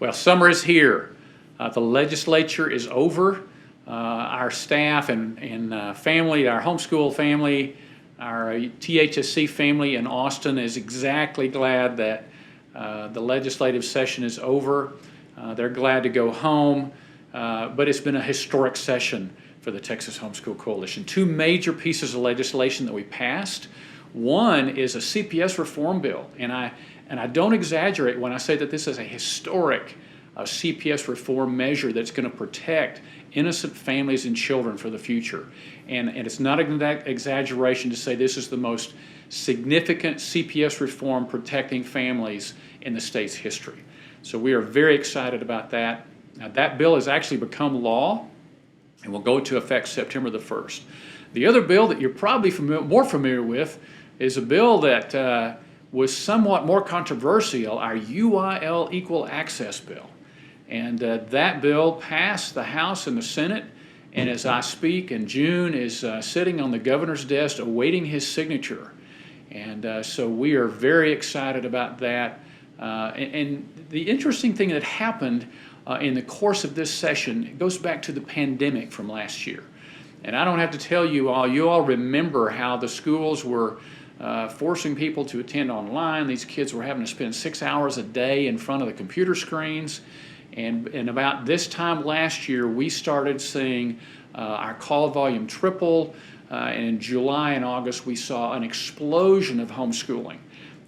Well, summer is here. The legislature is over. Our staff and family, our homeschool family, our THSC family in Austin is exactly glad that the legislative session is over. They're glad to go home, but it's been a historic session for the Texas Homeschool Coalition. Two major pieces of legislation that we passed. One is a CPS Reform bill, and I don't exaggerate when I say that this is a historic CPS reform measure that's going to protect innocent families and children for the future. And it's not an exaggeration to say this is the most significant CPS reform protecting families in the state's history. So we are very excited about that. Now, that bill has actually become law and will go into effect September the 1st. The other bill that you're probably more familiar with is a bill that was somewhat more controversial, our UIL Equal Access Bill. And that bill passed the House and the Senate, and as I speak in June is sitting on the governor's desk awaiting his signature. And so we are very excited about that. And the interesting thing that happened in the course of this session, it goes back to the pandemic from last year. And I don't have to tell you all remember how the schools were forcing people to attend online. These kids were having to spend 6 hours a day in front of the computer screens. And about this time last year, we started seeing our call volume triple. And in July and August, we saw an explosion of homeschooling.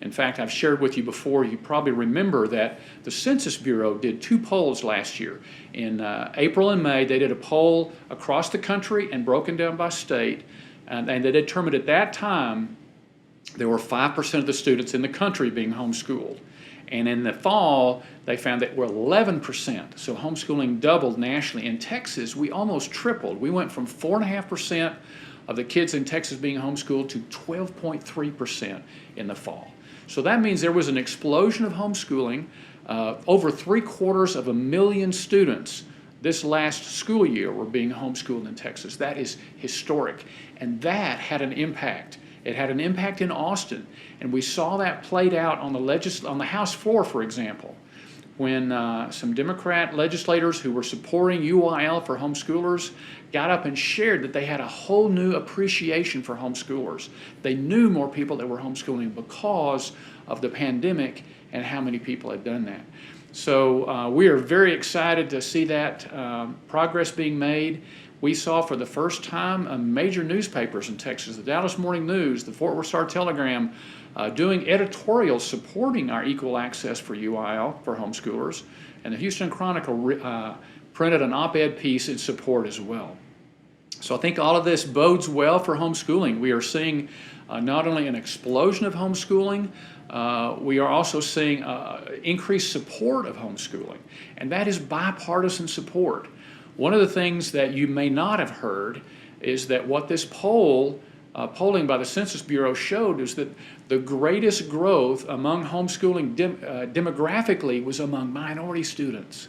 In fact, I've shared with you before, you probably remember that the Census Bureau did 2 polls last year. In April and May, they did a poll across the country and broken down by state. And they determined at that time there were 5% of the students in the country being homeschooled. And in the fall, they found that we're 11%. So homeschooling doubled nationally. In Texas, we almost tripled. We went from 4.5% of the kids in Texas being homeschooled to 12.3% in the fall. So that means there was an explosion of homeschooling. Over 750,000 students this last school year were being homeschooled in Texas. That is historic. And that had an impact. It had an impact in Austin, and we saw that played out on the House floor, for example, when some Democrat legislators who were supporting UIL for homeschoolers got up and shared that they had a whole new appreciation for homeschoolers. They knew more people that were homeschooling because of the pandemic and how many people had done that. So we are very excited to see that progress being made. We saw for the first time major newspapers in Texas, the Dallas Morning News, the Fort Worth Star-Telegram, doing editorials supporting our equal access for UIL for homeschoolers, and the Houston Chronicle printed an op-ed piece in support as well. So I think all of this bodes well for homeschooling. We are seeing not only an explosion of homeschooling, we are also seeing increased support of homeschooling, and that is bipartisan support. One of the things that you may not have heard is that what this polling by the Census Bureau showed is that the greatest growth among homeschooling demographically was among minority students.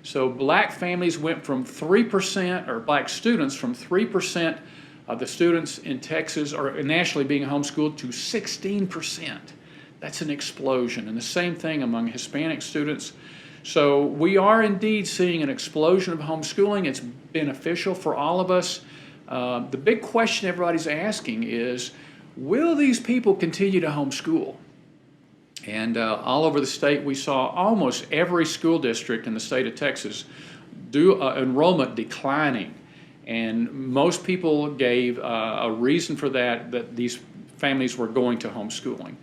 So black families went from 3%, or black students from 3% of the students in Texas or nationally being homeschooled to 16%. That's an explosion. And the same thing among Hispanic students. So we are indeed seeing an explosion of homeschooling. It's beneficial for all of us. The big question everybody's asking is, will these people continue to homeschool? And all over the state, we saw almost every school district in the state of Texas do enrollment declining. And most people gave a reason for that these families were going to homeschooling.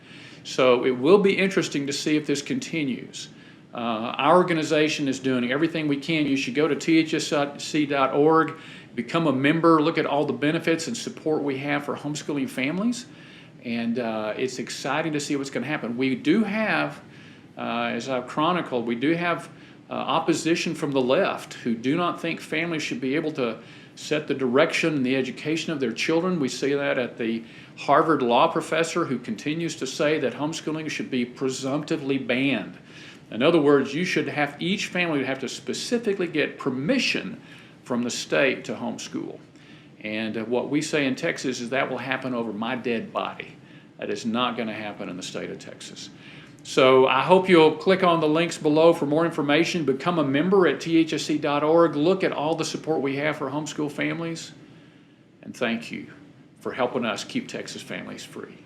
So it will be interesting to see if this continues. Our organization is doing everything we can. You should go to thsc.org, become a member, look at all the benefits and support we have for homeschooling families. And it's exciting to see what's going to happen. We do have, as I've chronicled, we do have opposition from the left who do not think families should be able to set the direction and the education of their children. We see that at the Harvard law professor who continues to say that homeschooling should be presumptively banned. In other words, each family would have to specifically get permission from the state to homeschool. And what we say in Texas is that will happen over my dead body. That is not going to happen in the state of Texas. So I hope you'll click on the links below for more information, become a member at thsc.org, look at all the support we have for homeschool families, and thank you for helping us keep Texas families free.